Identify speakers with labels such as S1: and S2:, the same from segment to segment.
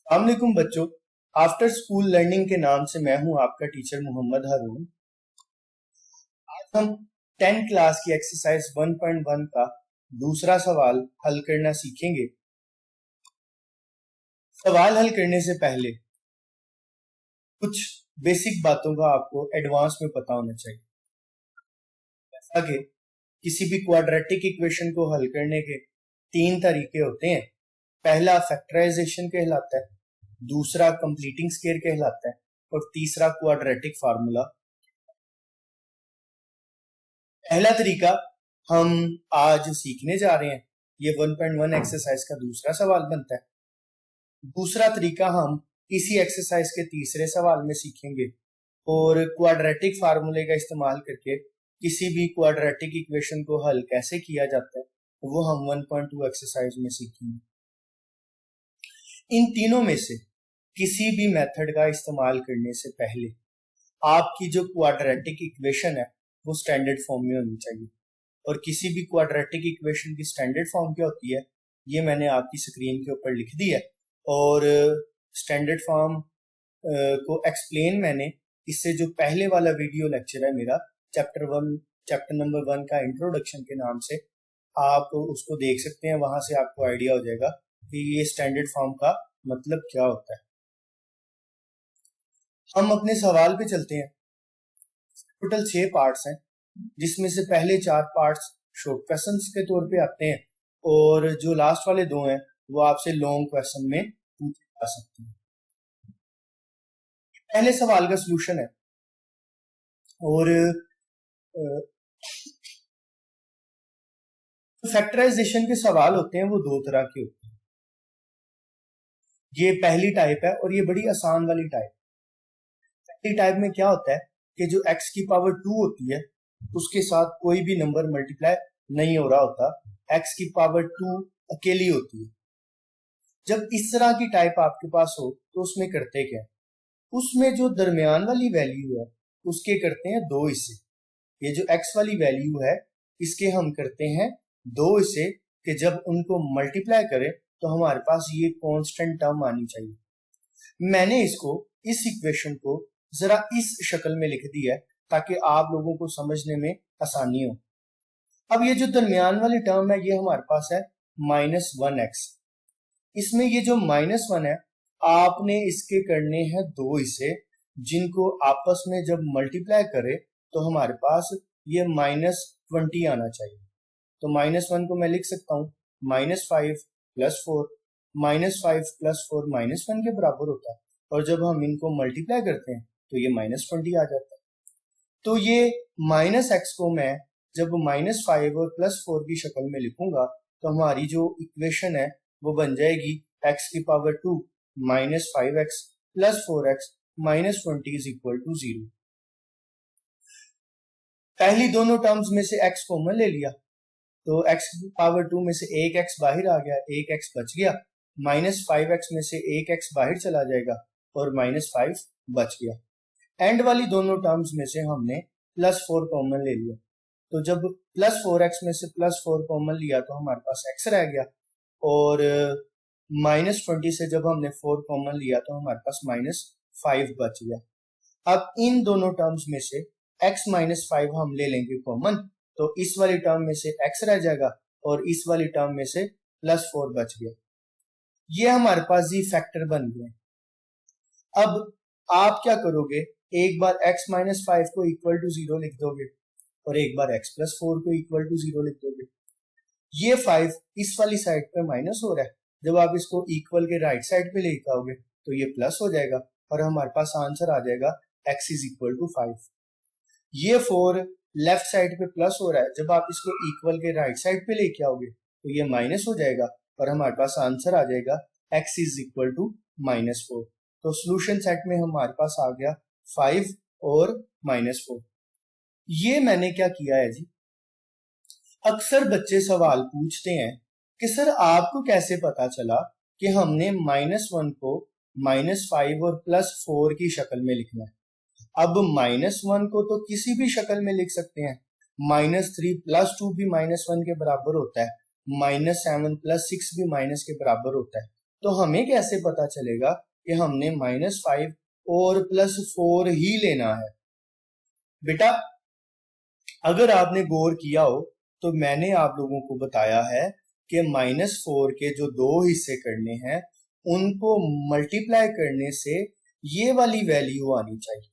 S1: अस्सलाम वालेकुम बच्चों। आफ्टर स्कूल लर्निंग के नाम से मैं हूं आपका टीचर मोहम्मद हारून। आज हम 10th क्लास की एक्सरसाइज 1.1 का दूसरा सवाल हल करना सीखेंगे। सवाल हल करने से पहले कुछ बेसिक बातों का आपको एडवांस में पता होना चाहिए। जैसा कि किसी भी क्वाड्रेटिक इक्वेशन को हल करने के तीन तरीके होते हैं। पहला फैक्टराइजेशन कहलाता है, दूसरा कंप्लीटिंग स्केयर कहलाता है और तीसरा क्वाड्रेटिक फार्मूला। पहला तरीका हम आज सीखने जा रहे हैं, ये 1.1 एक्सरसाइज का दूसरा सवाल बनता है। दूसरा तरीका हम इसी एक्सरसाइज के तीसरे सवाल में सीखेंगे और क्वाड्रेटिक फार्मूले का इस्तेमाल करके किसी भी क्वाड्रेटिक इक्वेशन को हल कैसे किया जाता है वो हम 1.2 एक्सरसाइज में सीखेंगे। इन तीनों में से किसी भी मेथड का इस्तेमाल करने से पहले आपकी जो क्वाड्रेटिक इक्वेशन है वो स्टैंडर्ड फॉर्म में होनी चाहिए। और किसी भी क्वाड्रेटिक इक्वेशन की स्टैंडर्ड फॉर्म क्या होती है ये मैंने आपकी स्क्रीन के ऊपर लिख दी है। और स्टैंडर्ड फॉर्म को एक्सप्लेन मैंने इससे जो पहले वाला वीडियो लेक्चर है मेरा चैप्टर नंबर 1 का इंट्रोडक्शन के नाम से, आप उसको देख सकते हैं। वहां से आपको आइडिया हो जाएगा कि ये स्टैंडर्ड फॉर्म का मतलब क्या होता है। हम अपने सवाल पे चलते हैं। टोटल 6 पार्ट्स हैं जिसमें से पहले 4 पार्ट्स शॉर्ट क्वेश्चंस के तौर पे आते हैं और जो लास्ट वाले 2 हैं वो आपसे लॉन्ग क्वेश्चन में पूछे जा सकते हैं। पहले सवाल का सलूशन है और फैक्टराइजेशन के सवाल होते हैं वो 2 तरह के होते हैं। ये पहली टाइप है और ये बड़ी आसान वाली टाइप। पहली टाइप में क्या होता है कि जो x की पावर 2 होती है उसके साथ कोई भी नंबर मल्टीप्लाई नहीं हो रहा होता, x की पावर 2 अकेली होती है। जब इस तरह की टाइप आपके पास हो तो उसमें करते क्या है, उसमें जो दरमियान वाली वैल्यू है उसके करते हैं 2 हिस्से। ये जो x वाली वैल्यू है इसके हम करते हैं 2 हिस्से कि जब उनको मल्टीप्लाई करें तो हमारे पास ये कांस्टेंट टर्म आनी चाहिए। मैंने इसको इस इक्वेशन को जरा इस शक्ल में लिख दिया है ताकि आप लोगों को समझने में आसानी हो। अब ये जो दरमियान वाली टर्म है ये हमारे पास है -1x। इसमें ये जो -1 है आपने इसके करने हैं 2 हिस्से जिनको आपस में जब मल्टीप्लाई करे तो हमारे पास ये -20 आना चाहिए। तो -1 को मैं लिख सकता हूं -5 + 4, -5 + 4 -1 के बराबर होता है और जब हम इनको मल्टीप्लाई करते हैं तो ये -20 आ जाता है। तो ये -x को मैं जब -5 और +4 की शक्ल में लिखूंगा तो हमारी जो इक्वेशन है वो बन जाएगी x की पावर 2 -5x + 4x -20 = 0। पहली दोनों टर्म्स में से x कॉमन ले लिया तो x की पावर 2 में से एक x बाहर आ गया, एक x बच गया। -5x में से एक x बाहर चला जाएगा और -5 बच गया। एंड वाली दोनों टर्म्स में से हमने +4 कॉमन ले लिया तो जब +4x में से +4 कॉमन लिया तो हमारे पास x रह गया और -20 से जब हमने 4 कॉमन लिया तो हमारे पास -5 बच गया। अब इन दोनों टर्म्स में से x -5 हम ले लेंगे कॉमन तो इस वाली टर्म में से x रह जाएगा और इस वाली टर्म में से +4 बच गया। ये हमारे पास जी फैक्टर बन गए। अब आप क्या करोगे, एक बार x -5 को इक्वल टू 0 लिख दोगे और एक बार x + 4 को इक्वल टू 0 लिख दोगे। ये 5 इस वाली साइड पे माइनस हो रहा है, जब आप इसको इक्वल के राइट साइड पे लेके आओगे तो ये प्लस हो जाएगा और हमारे पास आंसर आ जाएगा x = 5। ये 4 लेफ्ट साइड पे प्लस हो रहा है, जब आप इसको इक्वल के राइट साइड पे लेके आओगे तो ये माइनस हो जाएगा और हमारे पास आंसर आ जाएगा x = -4। तो सॉल्यूशन सेट में हमारे पास आ गया 5 और -4। ये मैंने क्या किया है जी, अक्सर बच्चे सवाल पूछते हैं कि सर आपको कैसे पता चला कि हमने -1 को -5 और +4 की शक्ल में लिखना है। अब -1 को तो किसी भी शक्ल में लिख सकते हैं, -3 + 2 भी -1 के बराबर होता है, -7 + 6 भी माइनस के बराबर होता है। तो हमें कैसे पता चलेगा कि हमने -5 और +4 ही लेना है? बेटा अगर आपने गौर किया हो तो मैंने आप लोगों को बताया है कि -4 के जो दो हिस्से करने हैं उनको मल्टीप्लाई करने से ये वाली वैल्यू आनी चाहिए।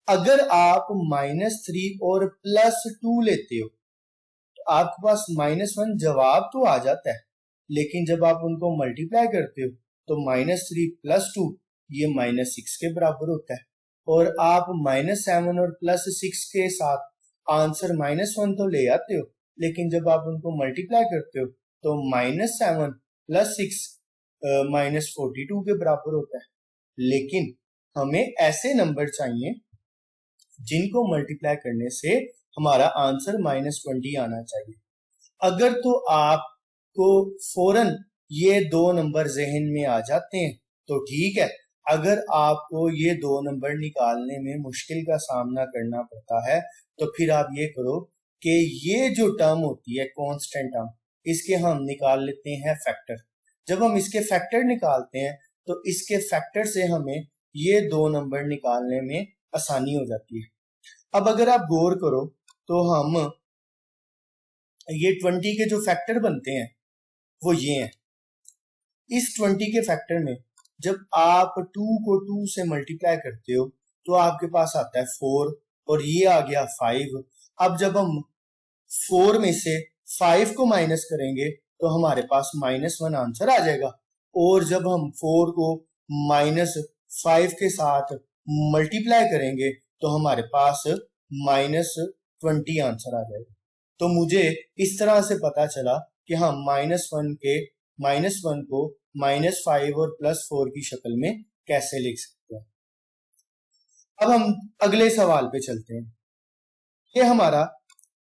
S1: अगर आप -3 और +2 लेते हो तो आपके पास -1 जवाब तो आ जाता है, लेकिन जब आप उनको मल्टीप्लाई करते हो तो -3 + 2 ये -6 के बराबर होता है, और आप -7 और +6 के साथ आंसर -1 तो ले आते हो, लेकिन जब आप उनको मल्टीप्लाई करते हो तो -7 + 6 -42 के बराबर होता है। लेकिन हमें ऐसे नंबर चाहिए जिनको मल्टीप्लाई करने से हमारा आंसर -20 आना चाहिए। अगर तो आपको फौरन ये दो नंबर जहन में आ जाते हैं तो ठीक है, अगर आपको ये दो नंबर निकालने में मुश्किल का सामना करना पड़ता है तो फिर आप ये करो कि ये जो टर्म होती है कांस्टेंट टर्म, इसके हम निकाल लेते हैं फैक्टर। जब हम इसके फैक्टर निकालते हैं तो इसके फैक्टर से हमें ये दो नंबर निकालने में आसानी हो जाती है। अब अगर आप गौर करो तो हम ये 20 के जो फैक्टर बनते हैं वो ये हैं। इस 20 के फैक्टर में जब आप 2 को 2 से मल्टीप्लाई करते हो तो आपके पास आता है 4 और ये आ गया 5। अब जब हम 4 में से 5 को माइनस करेंगे तो हमारे पास -1 आंसर आ जाएगा, और जब हम 4 को -5 के साथ मल्टीप्लाई करेंगे तो हमारे पास -20 आंसर आ जाएगा। तो मुझे इस तरह से पता चला कि हम -1 को -5 और +4 की शक्ल में कैसे लिख सकते हैं। अब हम अगले सवाल पे चलते हैं। ये हमारा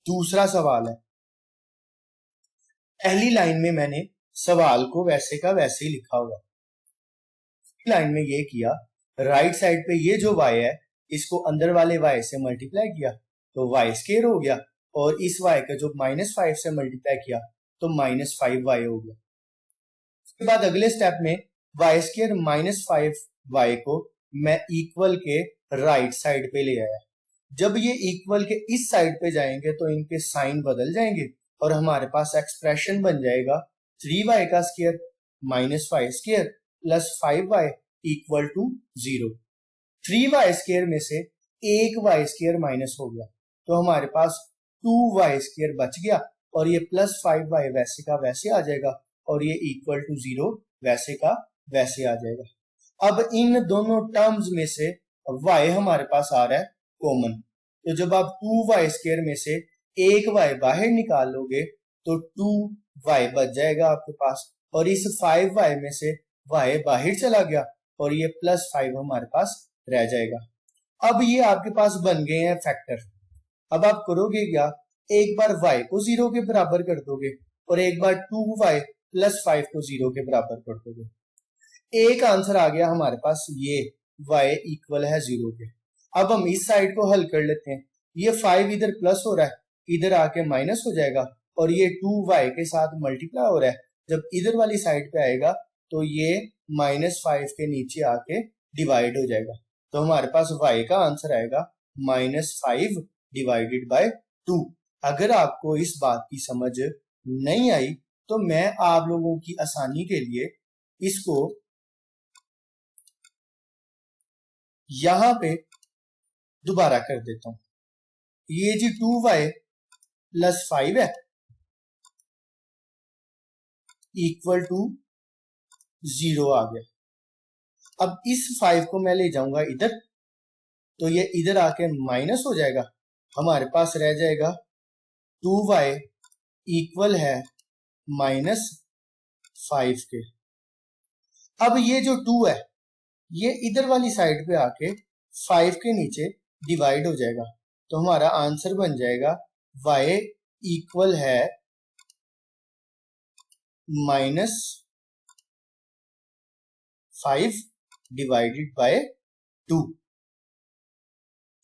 S1: दूसरा सवाल है। पहली लाइन में मैंने सवाल को वैसे का वैसे ही लिखा हुआ। लाइन में ये किया, राइट साइड पे ये जो y है इसको अंदर वाले y से मल्टीप्लाई किया तो y² हो गया, और इस y का जो -5 से मल्टीप्लाई किया तो -5y हो गया। उसके बाद अगले स्टेप में y² -5y को मैं इक्वल के राइट साइड पे ले आया। जब ये इक्वल के इस साइड पे जाएंगे तो इनके साइन बदल जाएंगे और हमारे पास एक्सप्रेशन बन जाएगा 3y² -5² + 5y = 0। 3y² में से एक y² माइनस हो गया तो हमारे पास 2y² बच गया, और ये +5y वैसे का वैसे आ जाएगा, और ये = 0 वैसे का वैसे आ जाएगा। अब इन दोनों टर्म्स में से y हमारे पास आ रहा है कॉमन, तो जब आप 2y² में से एक y बाहर निकालोगे तो 2y बच जाएगा आपके पास, और इस 5y में से y बाहर चला गया और ये +5 हमारे पास रह जाएगा। अब ये आपके पास बन गए हैं फैक्टर। अब आप करोगे क्या, एक बार y को 0 के बराबर कर दोगे और एक बार 2y + 5 को 0 के बराबर कर दोगे। एक आंसर आ गया हमारे पास, ये y इक्वल है 0 के। अब हम इस साइड को हल कर लेते हैं। ये 5 इधर प्लस हो रहा है, इधर आके माइनस हो जाएगा, और ये 2y के साथ मल्टीप्लाई हो रहा है, जब इधर वाली साइड पे आएगा तो ये -5 के नीचे आके डिवाइड हो जाएगा, तो हमारे पास y का आंसर आएगा -5 / 2। अगर आपको इस बात की समझ नहीं आई तो मैं आप लोगों की आसानी के लिए इसको यहां पे दोबारा कर देता हूं। ये जी 2y + 5 है = 0 आ गया। अब इस 5 को मैं ले जाऊंगा इधर, तो ये इधर आके माइनस हो जाएगा, हमारे पास रह जाएगा 2y इक्वल है -5 के। अब ये जो 2 है ये इधर वाली साइड पे आके 5 के नीचे डिवाइड हो जाएगा, तो हमारा आंसर बन जाएगा y इक्वल है -5 / 2।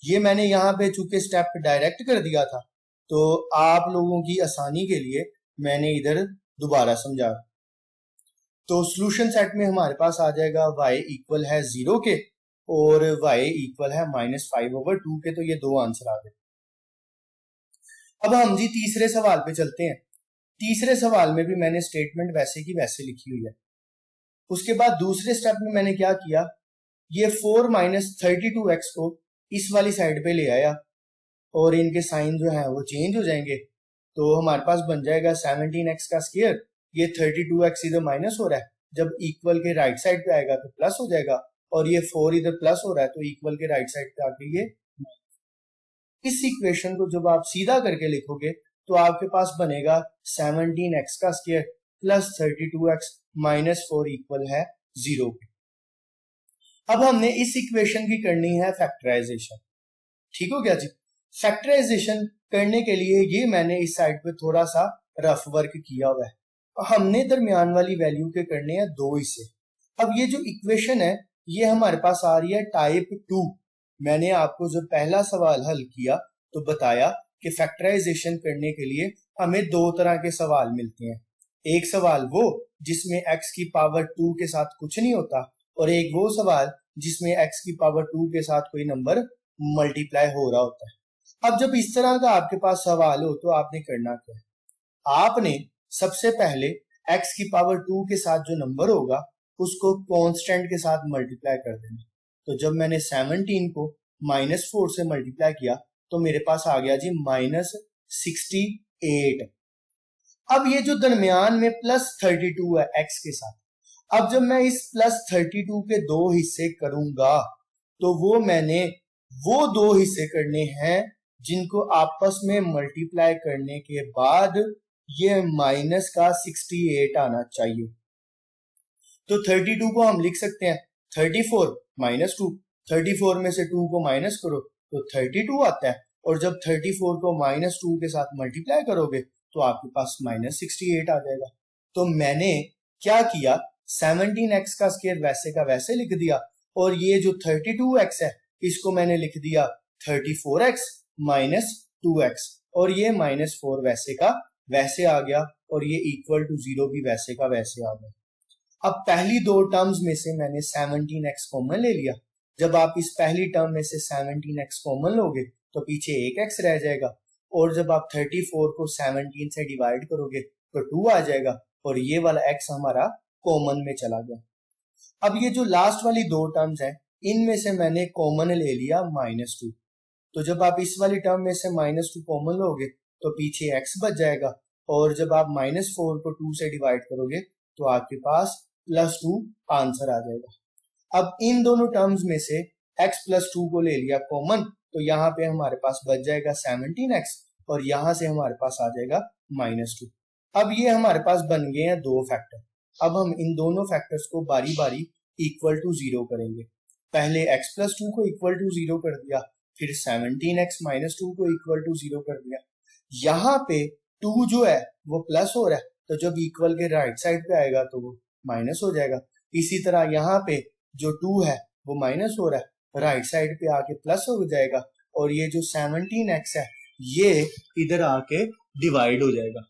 S1: ये मैंने यहाँ पे चूंकि स्टेप डायरेक्ट कर दिया था तो आप लोगों की आसानी के लिए मैंने इधर दोबारा समझा। तो सोल्यूशन सेट में हमारे पास आ जाएगा y इक्वल है 0 के और y इक्वल है -5/2 के। तो ये दो आंसर आ गए। अब हम जी तीसरे सवाल पे चलते हैं। तीसरे सवाल में भी मैंने स्टेटमेंट वैसे की वैसे लिखी हुई है। उसके बाद दूसरे स्टेप में मैंने क्या किया, ये 4 - 32x को इस वाली साइड पे ले आया और इनके साइन जो है वो चेंज हो जाएंगे। तो हमारे पास बन जाएगा 17x का स्क्वायर। ये 32x इधर माइनस हो रहा है, जब इक्वल के राइट साइड पे आएगा तो प्लस हो जाएगा, और ये 4 इधर प्लस हो रहा है तो इक्वल के राइट साइड पे आके ये। इस इक्वेशन को जब आप सीधा करके लिखोगे तो आपके पास बनेगा 17x का square plus 32x minus 4 equal है 0। अब हमने इस इक्वेशन की करनी है फैक्टराइजेशन। ठीक हो गया जी। फैक्टराइजेशन करने के लिए ये मैंने इस साइड पे थोड़ा सा रफ वर्क किया हुआ है। हमने दरमियान वाली वैल्यू के करने हैं दो हिस्से। अब ये जो इक्वेशन है ये हमारे पास आ रही है टाइप 2। मैंने आपको जब पहला सवाल हल किया तो बताया कि फैक्टराइजेशन करने के लिए हमें दो तरह के सवाल मिलते हैं। एक सवाल वो जिसमें x की पावर 2 के साथ कुछ नहीं होता, और एक वो सवाल जिसमें x की पावर 2 के साथ कोई नंबर मल्टीप्लाई हो रहा होता है। अब जब इस तरह का आपके पास सवाल हो तो आपने करना क्या है, आपने सबसे पहले x की पावर 2 के साथ जो नंबर होगा उसको कांस्टेंट के साथ मल्टीप्लाई कर देना। तो जब मैंने 17 को -4 से मल्टीप्लाई किया तो मेरे पास आ गया जी -68। अब ये जो दरमियान में +32 है x के साथ, अब जब मैं इस +32 के दो हिस्से करूंगा तो वो मैंने वो दो हिस्से करने हैं जिनको आपस में मल्टीप्लाई करने के बाद ये माइनस का 68 आना चाहिए। तो 32 को हम लिख सकते हैं 34 - 2। 34 में से 2 को माइनस करो तो 32 आता है, और जब 34 को -2 के साथ मल्टीप्लाई करोगे तो आपके पास -68 आ जाएगा। तो मैंने क्या किया, 17x का स्क्वायर वैसे का वैसे लिख दिया, और ये जो 32x है इसको मैंने लिख दिया 34x - 2x, और ये -4 वैसे का वैसे आ गया, और ये इक्वल टू 0 भी वैसे का वैसे आ गया। अब पहली दो टर्म्स में से मैंने 17x कॉमन ले लिया। जब आप इस पहली टर्म में से 17x कॉमन लोगे तो पीछे एक x रह जाएगा, और जब आप 34 को 17 से डिवाइड करोगे तो 2 आ जाएगा, और ये वाला x हमारा कॉमन में चला गया। अब ये जो लास्ट वाली दो टर्म्स हैं इनमें से मैंने कॉमन ले लिया -2। तो जब आप इस वाली टर्म में से -2 कॉमन लोगे तो पीछे x बच जाएगा, और जब आप -4 को 2 से डिवाइड करोगे तो आपके पास +2 आंसर आ जाएगा। अब इन दोनों टर्म्स में से x + 2 को ले लिया कॉमन, तो यहाँ पे हमारे पास बच जाएगा 17x, और यहाँ से हमारे पास आ जाएगा -2। अब ये हमारे पास बन गए हैं दो फैक्टर। अब हम इन दोनों फैक्टर्स को बारी बारी इक्वल टू 0 करेंगे। पहले x + 2 को इक्वल टू 0 कर दिया, फिर 17x - 2 को इक्वल टू 0 कर दिया। यहाँ पे 2 जो है वो प्लस हो रहा है, तो जब इक्वल के राइट साइड पे आएगा तो वो माइनस हो जाएगा। इसी तरह यहाँ पे जो 2 है वो माइनस हो रहा है, राइट साइड पे आके प्लस हो जाएगा, और ये जो 17x है ये इधर आके डिवाइड हो जाएगा।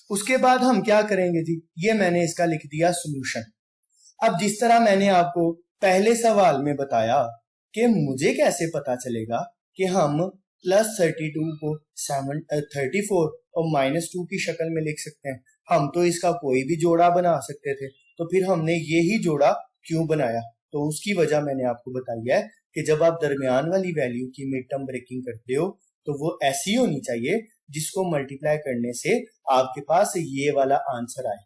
S1: उसके बाद हम क्या करेंगे जी, ये मैंने इसका लिख दिया सॉल्यूशन। अब जिस तरह मैंने आपको पहले सवाल में बताया कि मुझे कैसे पता चलेगा कि हम +32 को 34 और -2 की शक्ल में लिख सकते हैं, हम तो इसका कोई भी जोड़ा बना सकते थे, तो फिर हमने ये ही जोड़ा क्यों बनाया? तो उसकी वजह मैंने आपको बताई है कि जब आप दरमियान वाली वैल्यू की मिड टर्म ब्रेकिंग करते हो तो वो ऐसी होनी चाहिए जिसको मल्टीप्लाई करने से आपके पास ये वाला आंसर आए।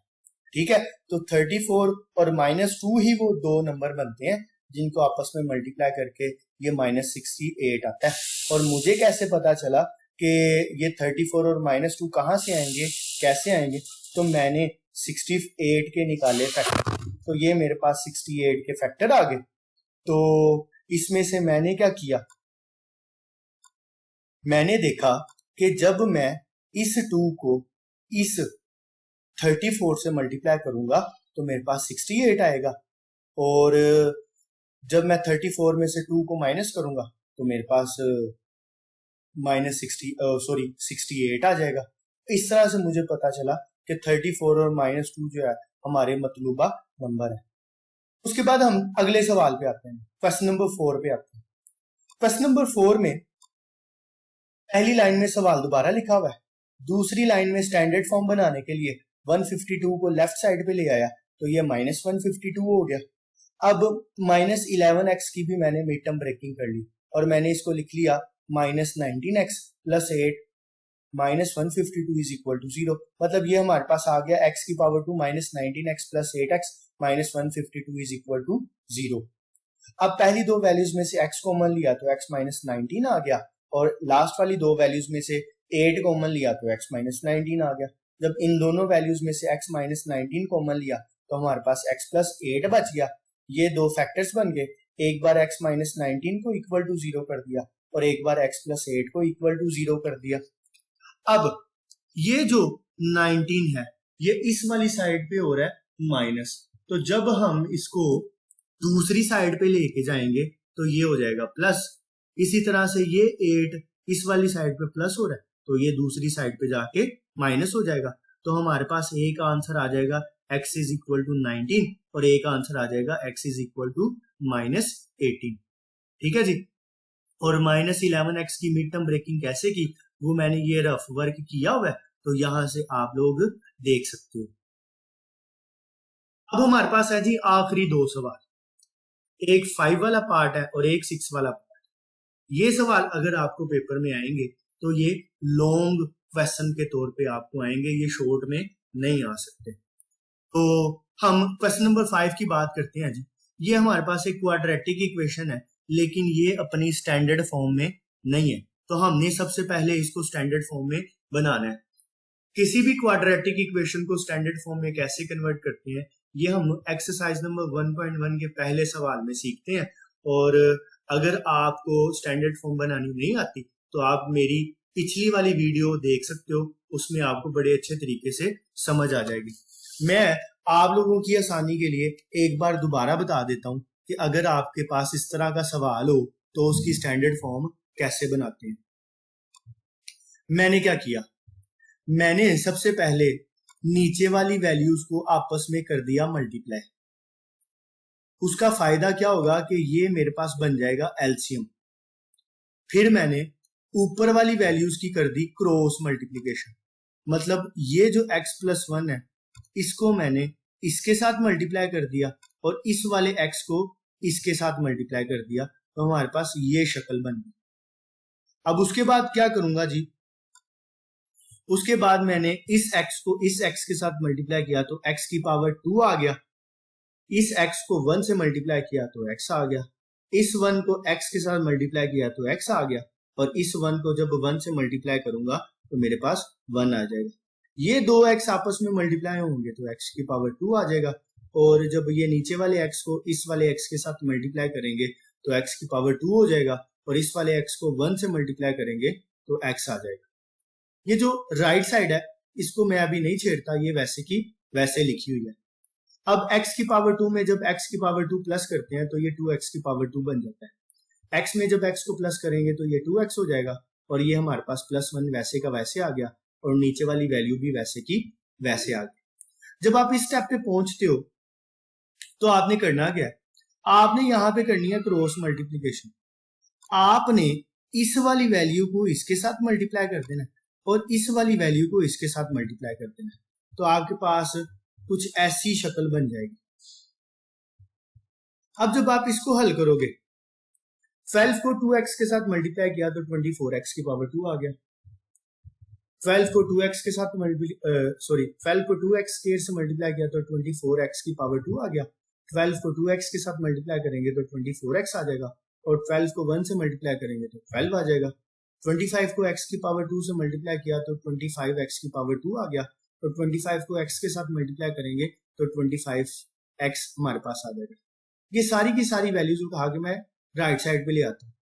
S1: ठीक है, तो 34 और -2 ही वो दो नंबर बनते हैं जिनको आपस में मल्टीप्लाई करके ये -68 आता है। और मुझे कैसे पता चला कि ये 34 और -2 कहाँ से आएंगे, कैसे आएंगे? तो मैंने 68 के निकाले फैक्टर, तो ये मेरे पास 68 के फैक्टर आ गए। तो इसमें से मैंने क्या किया, मैंने देखा कि जब मैं इस 2 को इस 34 से मल्टीप्लाई करूंगा तो मेरे पास 68 आएगा, और जब मैं 34 में से 2 को माइनस करूंगा तो मेरे पास -68 आ जाएगा। इस तरह से मुझे पता चला कि 34 और -2 जो है हमारे मतलूबा नंबर है। उसके बाद हम अगले सवाल पे आते हैं, क्वेश्चन नंबर 4 पे आते हैं। क्वेश्चन नंबर 4 में पहली लाइन में सवाल दोबारा लिखा हुआ है, दूसरी लाइन में स्टैंडर्ड फॉर्म बनाने के लिए 152 को लेफ्ट साइड पे ले आया तो ये -152 हो गया। अब -11x की भी मैंने मिड टर्म ब्रेकिंग कर ली और मैंने इसको लिख लिया -19x + 8 -152 इज इक्वल टू 0। मतलब ये हमारे पास आ गया x की power 2 -19x + 8x -152 is equal to 0। अब पहली दो वैल्यूज में से x कॉमन लिया तो x -19 आ गया और लास्ट वाली दो वैल्यूज में से 8 कॉमन लिया तो x -19 आ गया। जब इन दोनों वैल्यूज में से x -19 कॉमन लिया तो हमारे पास x + 8 बच गया। ये दो फैक्टर्स बन गए, एक बार x -19 को इक्वल टू 0 कर दिया और एक बार x + 8 को इक्वल टू 0 कर दिया। अब ये जो 19 है ये इस वाली साइड पे हो रहा है माइनस, तो जब हम इसको दूसरी साइड पे लेके जाएंगे तो ये हो जाएगा प्लस। इसी तरह से ये 8 इस वाली साइड पे प्लस हो रहा है तो ये दूसरी साइड पे जाके माइनस हो जाएगा। तो हमारे पास ए का आंसर आ जाएगा x इज इक्वल टू 19 और ए का आंसर आ जाएगा x इज इक्वल टू -18। ठीक है जी। और -11x की मिड टर्म ब्रेकिंग कैसे की वो मैंने ये रफ वर्क किया हुआ है, तो यहां से आप लोग देख सकते हो। अब हमारे पास है जी आखिरी दो सवाल, एक 5 वाला पार्ट है और एक 6 वाला पार्ट। ये सवाल अगर आपको पेपर में आएंगे तो ये लॉन्ग क्वेश्चन के तौर पे आपको आएंगे, ये शॉर्ट में नहीं आ सकते। तो हम क्वेश्चन नंबर 5 की बात करते हैं जी। ये हमारे पास एक क्वाड्रेटिक इक्वेशन है लेकिन ये अपनी स्टैंडर्ड फॉर्म में नहीं है, तो हमने सबसे पहले इसको स्टैंडर्ड फॉर्म में बनाना है। किसी भी क्वाड्रेटिक इक्वेशन को स्टैंडर्ड फॉर्म में कैसे कन्वर्ट करते हैं ये हम एक्सरसाइज नंबर 1.1 के पहले सवाल में सीखते हैं। और अगर आपको स्टैंडर्ड फॉर्म बनानी नहीं आती तो आप मेरी पिछली वाली वीडियो देख सकते हो, उसमें आपको बड़े अच्छे तरीके से समझ आ जाएगी। मैं आप लोगों की आसानी के लिए एक बार दोबारा बता देता हूं कि अगर आपके पास इस तरह का सवाल हो तो उसकी स्टैंडर्ड फॉर्म कैसे बनाते हैं। मैंने क्या किया, मैंने सबसे पहले नीचे वाली वैल्यूज को आपस में कर दिया मल्टीप्लाई। उसका फायदा क्या होगा कि ये मेरे पास बन जाएगा एलसीएम। फिर मैंने ऊपर वाली वैल्यूज की कर दी क्रॉस मल्टीप्लीकेशन, मतलब ये जो x + 1 है इसको मैंने इसके साथ मल्टीप्लाई कर दिया और इस वाले x को इसके साथ मल्टीप्लाई कर दिया, तो हमारे पास ये शक्ल बन गई। अब उसके बाद क्या करूंगा जी, उसके बाद मैंने इस x को इस x के साथ मल्टीप्लाई किया तो x की पावर 2 आ गया, इस x को 1 से मल्टीप्लाई किया तो x आ गया, इस 1 को x के साथ मल्टीप्लाई किया तो x आ गया और इस 1 को जब 1 से मल्टीप्लाई करूंगा तो मेरे पास 1 आ जाएगा। ये दो x आपस में मल्टीप्लाई होंगे तो x की पावर 2 आ जाएगा और जब ये नीचे वाले x को इस वाले x के साथ मल्टीप्लाई करेंगे तो x की पावर 2 हो जाएगा और इस वाले x को 1 से मल्टीप्लाई करेंगे तो x आ जाएगा। ये जो राइट साइड है इसको मैं अभी नहीं छेड़ता, ये वैसे की वैसे लिखी हुई है। अब x की पावर 2 में जब x की पावर 2 प्लस करते हैं तो ये 2x की पावर 2 बन जाता है। x में जब x को प्लस करेंगे तो ये 2x हो जाएगा और ये हमारे पास +1 वैसे का वैसे आ गया और नीचे वाली वैल्यू भी वैसे की वैसे आ गई। जब आप इस स्टेप पे पहुंचते हो तो आपने करना क्या है, आपने यहाँ पे करनी है क्रॉस मल्टीप्लीकेशन। आपने इस वाली वैल्यू को इसके साथ मल्टीप्लाई कर देना और इस वाली वैल्यू को इसके साथ मल्टीप्लाई कर देना, तो आपके पास कुछ ऐसी शक्ल बन जाएगी। अब जब आप इसको हल करोगे, 12 को 2x के साथ मल्टीप्लाई किया तो 24x की पावर 2 आ गया। 12 को 2x के साथ 12 को 2x स्क्वायर से मल्टीप्लाई किया तो 24x की पावर 2 आ गया। 12 को 2x के साथ मल्टीप्लाई करेंगे तो 24x आ जाएगा और 12 को 1 से मल्टीप्लाई करेंगे तो 12 आ जाएगा। 25 को x की पावर 2 से मल्टीप्लाई किया तो 25x की पावर 2 आ गया और 25 को x के साथ मल्टीप्लाई करेंगे तो 25x हमारे पास आ जाएगा। ये सारी की सारी वैल्यूज उठा के मैं राइट साइड पे ले आता हूँ,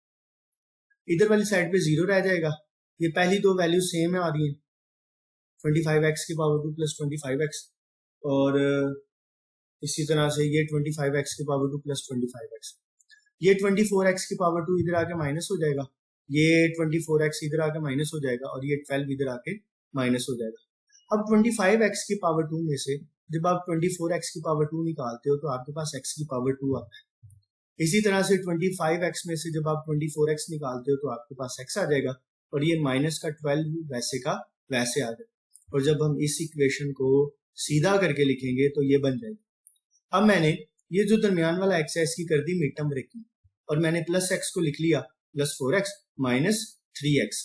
S1: इधर वाली साइड पे 0 रह जाएगा। ये पहली दो वैल्यू सेम है आ रही है, 25x की पावर 2 प्लस 25x और इसी तरह से ये 25x की पावर 2 प्लस 25x, ये 24x की पावर 2 इधर आके माइनस हो जाएगा ये 24x इधर आके माइनस हो जाएगा और ये 12 इधर आके माइनस हो जाएगा। अब 25x की पावर 2 में से जब आप 24x की पावर 2 निकालते हो तो आपके पास x की पावर 2 आता है। इसी तरह से 25x में से जब आप 24x निकालते हो तो आपके पास x आ जाएगा और ये माइनस का 12 वैसे का वैसे आ जाएगा। और जब हम इस इक्वेशन को सीधा करके लिखेंगे तो ये बन जाएगा। अब मैंने ये जो दरमियान वाला x है इसकी कर दी मिड टर्म ब्रेकिंग और मैंने प्लस x को लिख लिया प्लस 4x माइनस 3x।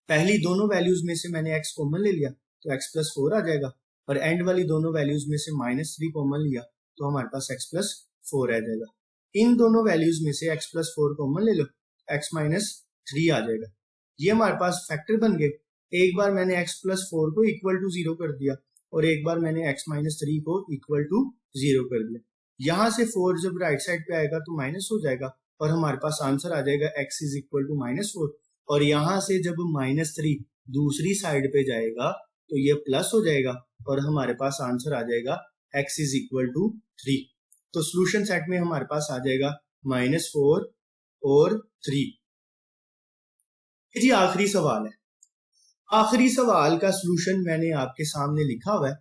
S1: पहली दोनों वैल्यूज में से मैंने x कॉमन ले लिया तो x प्लस 4 आ जाएगा और एंड वाली दोनों वैल्यूज में से माइनस 3 कॉमन लिया तो हमारे पास x प्लस 4 आ जाएगा। इन दोनों वैल्यूज में से x प्लस 4 कॉमन ले लो, x माइनस 3 आ जाएगा। ये हमारे पास फैक्टर बन गए। एक बार मैंने x प्लस 4 को इक्वल टू 0 कर दिया और एक बार मैंने x माइनस 3 को इक्वल टू 0 कर दिया। यहाँ से 4 जब राइट साइड पे आएगा तो माइनस हो जाएगा और हमारे पास आंसर आ जाएगा x is equal to minus 4। और यहाँ से जब माइनस 3 दूसरी साइड पे जाएगा तो ये प्लस हो जाएगा और हमारे पास आंसर आ जाएगा x इज इक्वल टू 3। तो सोल्यूशन सेट में हमारे पास आ जाएगा -4 और 3। जी आखिरी सवाल है। आखिरी सवाल का सलूशन मैंने आपके सामने लिखा हुआ है,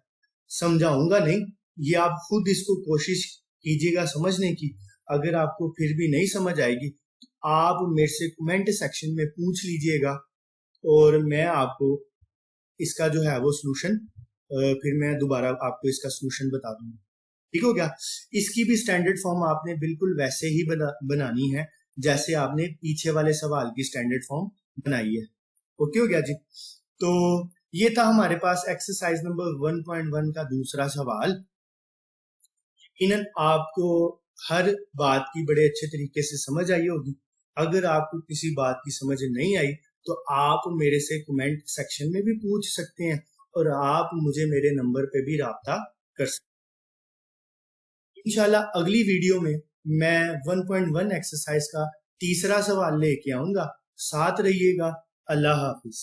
S1: समझाऊंगा नहीं, ये आप खुद इसको कोशिश कीजिएगा समझने की। अगर आपको फिर भी नहीं समझ आएगी तो आप मेरे से कमेंट सेक्शन में पूछ लीजिएगा और मैं आपको इसका जो है वो सलूशन फिर मैं दोबारा आपको इसका सलूशन बता दूंगा। ठीक हो गया। इसकी भी स्टैंडर्ड फॉर्म आपने बिल्कुल वैसे ही बनानी है जैसे आपने पीछे वाले सवाल की स्टैंडर्ड फॉर्म बनाई है। ओके हो गया जी। तो ये था हमारे पास एक्सरसाइज नंबर 1.1 का दूसरा सवाल। यकीनन आपको हर बात की बड़े अच्छे तरीके से समझ आई होगी। अगर आपको किसी बात की समझ नहीं आई तो आप मेरे से कमेंट सेक्शन में भी पूछ सकते हैं और आप मुझे मेरे नंबर पे भी राब्ता कर सकते हैं। इंशाल्लाह अगली वीडियो में मैं 1.1 एक्सरसाइज का तीसरा सवाल लेके आऊंगा। साथ रहिएगा। अल्लाह हाफिज।